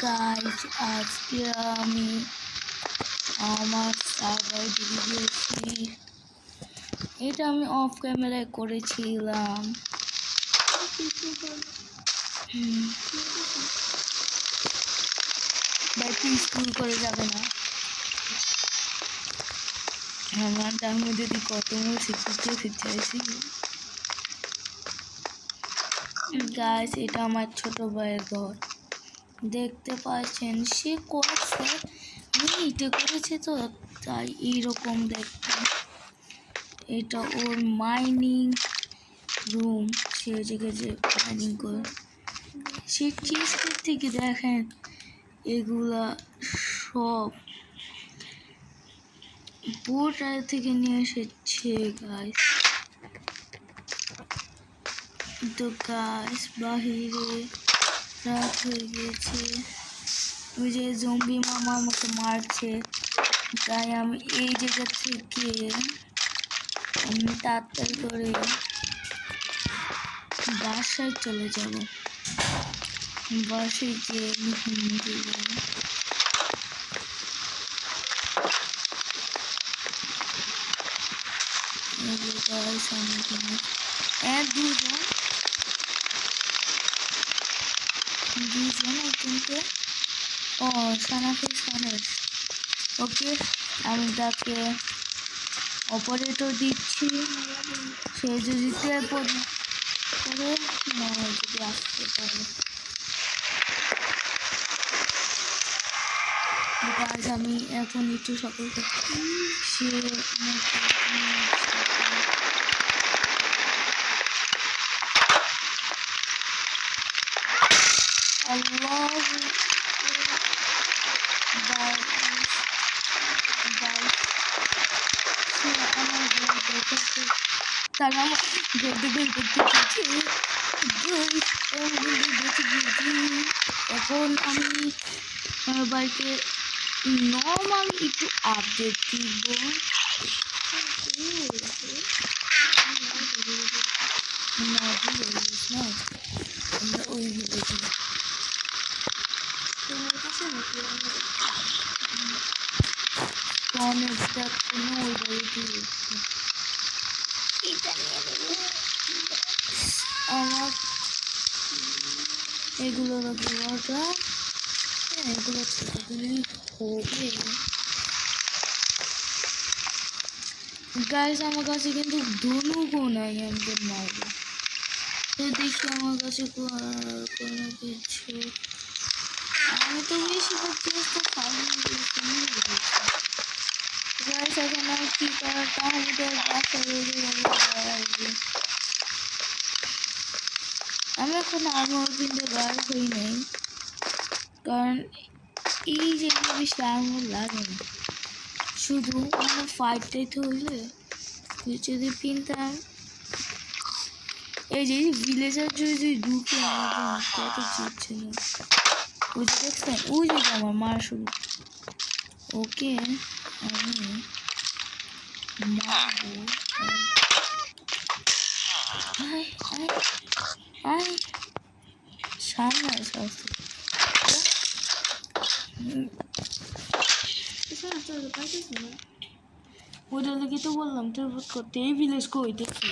Guys আজকে আমি আমার সার্ভার দিয়েছি, এটা আমি অফ ক্যামেরায় করেছিলাম। ব্যাটারি স্কুল করে যাবে না আমার তার মধ্যে দিয়ে কত শিখেছি গাইস। এটা আমার ছোট ভাইয়ের ঘর, দেখতে পাচ্ছেন সে করেছে মিনিটে করেছে, তো তাই এইরকম দেখতে। এটা ওর মাইনিং রুম, সে জায়গায় যে মাইনিং করে সে চিজ থেকে দেখেন এগুলা সব বোর্ডার থেকে নিয়ে এসেছে গাইস। তো গাইস বাহিরে রাত হয়ে গেছে, ওই যে জম্বি মামা আমাকে মারছে, তাই আমি এই জায়গা থেকে আমি তাড়াতাড়ি করে বাসায় চলে যাব। বাসায় যে দুজন একজনকে ওকে, আমি তাকে অপারেটর দিচ্ছি, সে যদি যদি আসতে পারে। আমি এখন একটু সকলকে সে তারা এখন আমি বাড়িতে নর্মাল একটু আপডেট দিব। আমরা ওই আমার এগুলো রাখা, এগুলো ছোট দিলেই হবে। গাইস আমার কাছে কিন্তু ধনুকও নাই আমাদের মারবো, তো দেখি আমার কাছে কোনো কিছু। আমি তো বেশিরভাগ চেষ্টা গাইস এখন আর কি করার, তাহলে আমি এখন আর্মার কিনতে বার হই নাই, কারণ এই যে বেশি আর্মার লাগে না, শুধু আমার ফাইটটাই তো হইলে যদি কিনতাম। এই যে ভিলেজার যদি ঢুকে কত জিতছে না, ওই যে দেখছেন ওই যে আমার মার শুরু। ওকে আমি মারবো, সামনে ওইটা লেগে তো বললাম টেলিপোর্ট করতে। এই ভিলেজ কই দেখছি,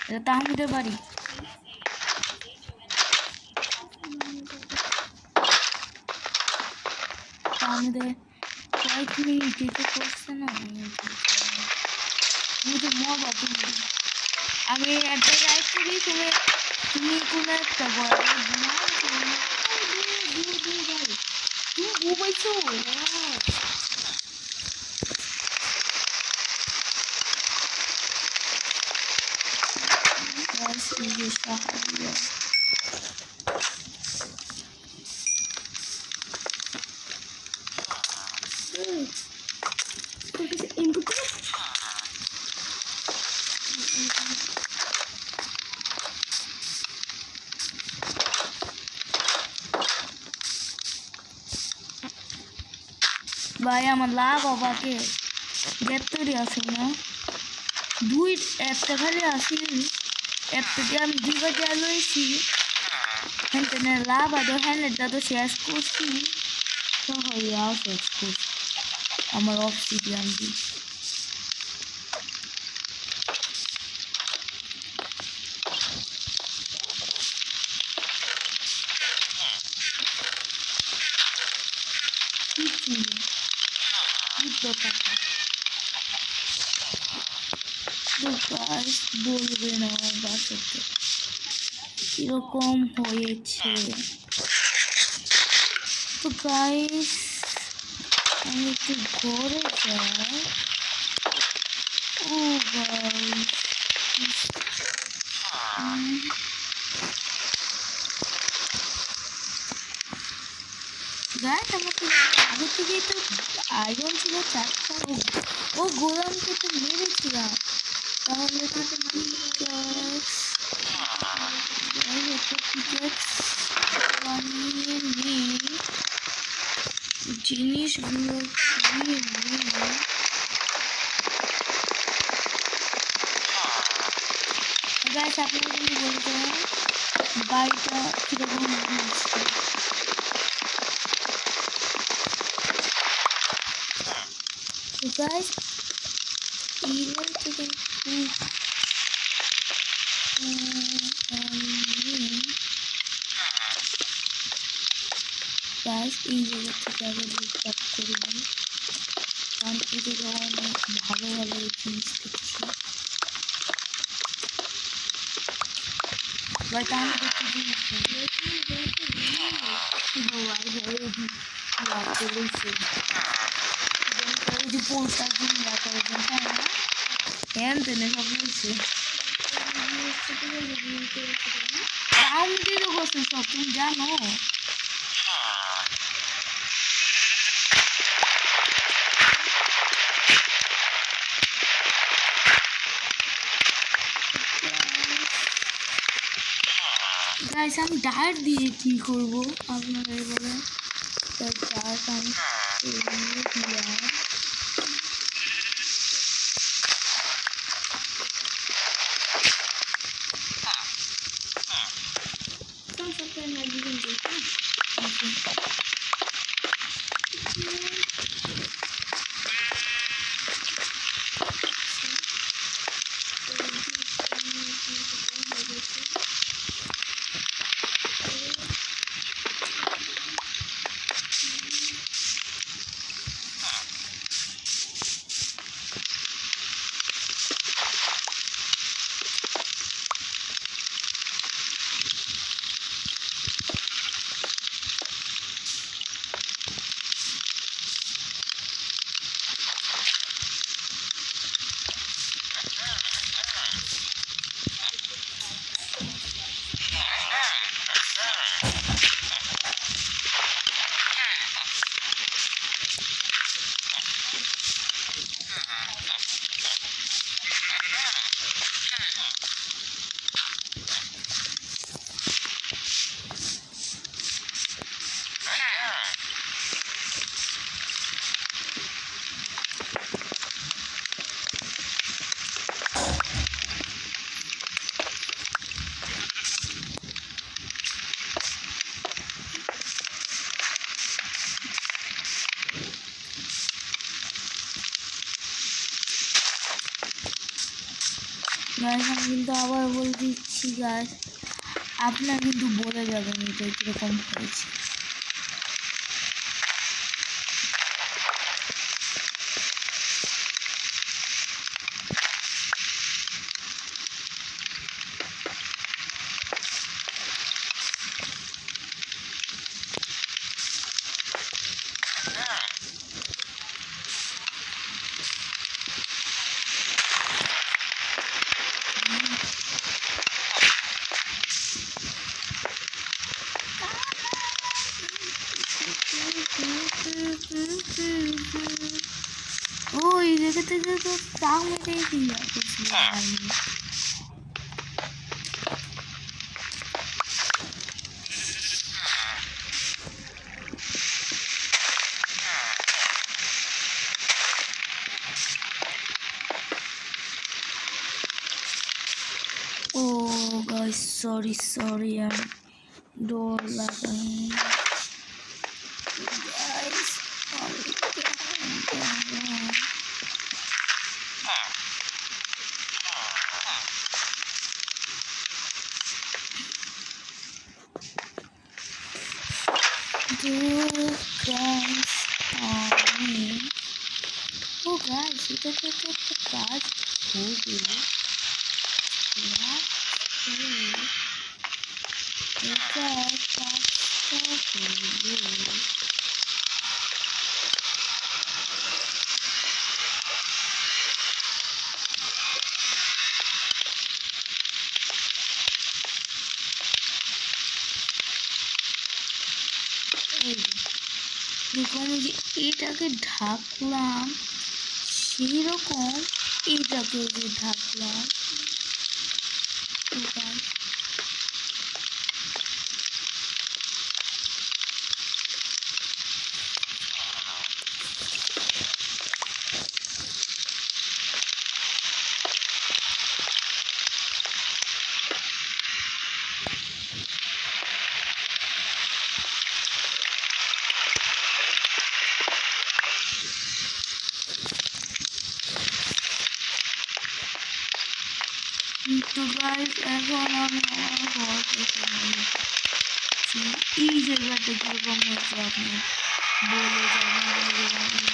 এটা তাহমিদের বাড়ি। তাহমিদের কয়েক মিনিট এটা করছে না, আমি তো মরবা। আমি একটা রাইড করি, তুমি কোনো একটা তুমি ঘুমাইছো। ভাই আমার লাভ বাবাকে গ্যাপ তৈরি আছে না, দুই একটা খালি আসি এতে আমি দুইবার যা লইছি হ্যাঁ লাভ আদো হ্যাঁ তো শেষ করছি তো হইয়াও শেষ করছি আমার অবসিডিয়ান দিয়ে বলবে না আমার বাসাতে কিরকম হয়েছে তো গাইস আমি একটু ঘরে যাই ও গাইস গাইস আমার তো আগে থেকেই তো আয়রন ছিল 4টা ও গোলামকে তো মেরেছিলাম তাহলে তো বানিয়ে নিই জিনিসগুলো গাইস আপনারা যদি বলতে বাড়িটা কিরকম হয়েছে তো গাইস এইবার থেকে গাইস এই জায়গা থেকে আগে রিস্টার্ট করে নিই কারণ এই জায়গায় অনেক ভালো ভালো জিনিস দেখছি বাট আমি দেখতে জিনিস পোস্টার দিন দেখা হ্যাঁ তেনে সব বলছে আমি দিতে বসে সব তুমি জানো গাইস আমি ডায়েট দিয়ে কি করবো আপনারা বলেন ডায়েট আমি দিলাম গাইস আমি কিন্তু আবার বলে দিচ্ছি গাইস আপনারা কিন্তু বলে যাবেন এটা কিরকম হয়েছে Oh, you get to do the sound with it here. Oh, guys sorry আর ডোর লাগাই গাইস ও গাইস এটা তো একটা কাজ হবে এটা কাজটা হলো দেখো আমি যে এটাকে ঢাকলাম সেই রকম এটাকে যে ঢাকলাম তো গাইস এখন আমি আমার ঘর থেকে এই জায়গাটা কিরকম হচ্ছে আপনি বলে যাবেন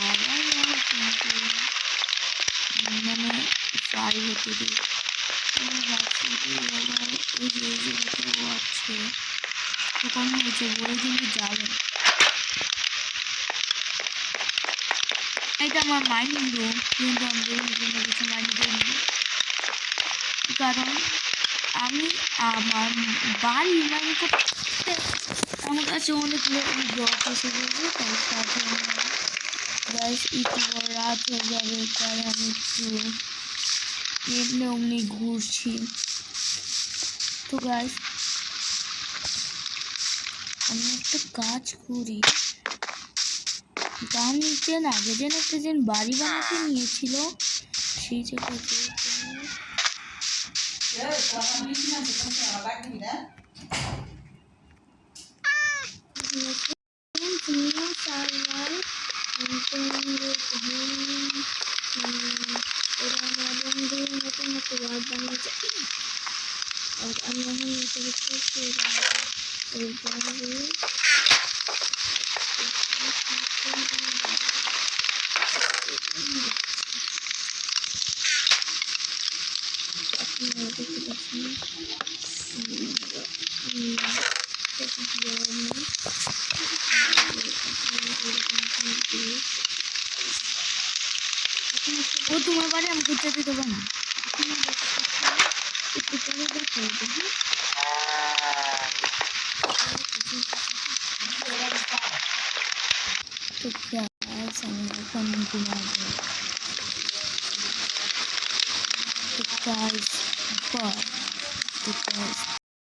আবার আমার কিন্তু মানে ট্রাই হতে দিই আমার বাচ্চাটি আবার ওই যে এই জায়গাটাও আছে কম হয়েছে বলে কিন্তু যাবেন এটা আমার মাইনিং রুম কিন্তু আমি কিছু মাইনিং করিনি কারণ আমি আমার বাড়ি মাইনিং করতে আমার কাছে অনেক ব্লক এসে গেছে তাই সাথে গাইস একটু বড় রাত হয়ে যাবে তাই আমি একটু এমনি অমনি ঘুরছি তো গাইস আমি একটা কাজ করি গান নিচে না আগে যেন একটা যেন বাড়ি বানাতে নিয়েছিল সেই জায়গাতে ও তোমার বাড়ি আমাকে যেতে দেবো না তো গাইস আমি এখন ঘুমাবো তো গাইস বাই তো গাইস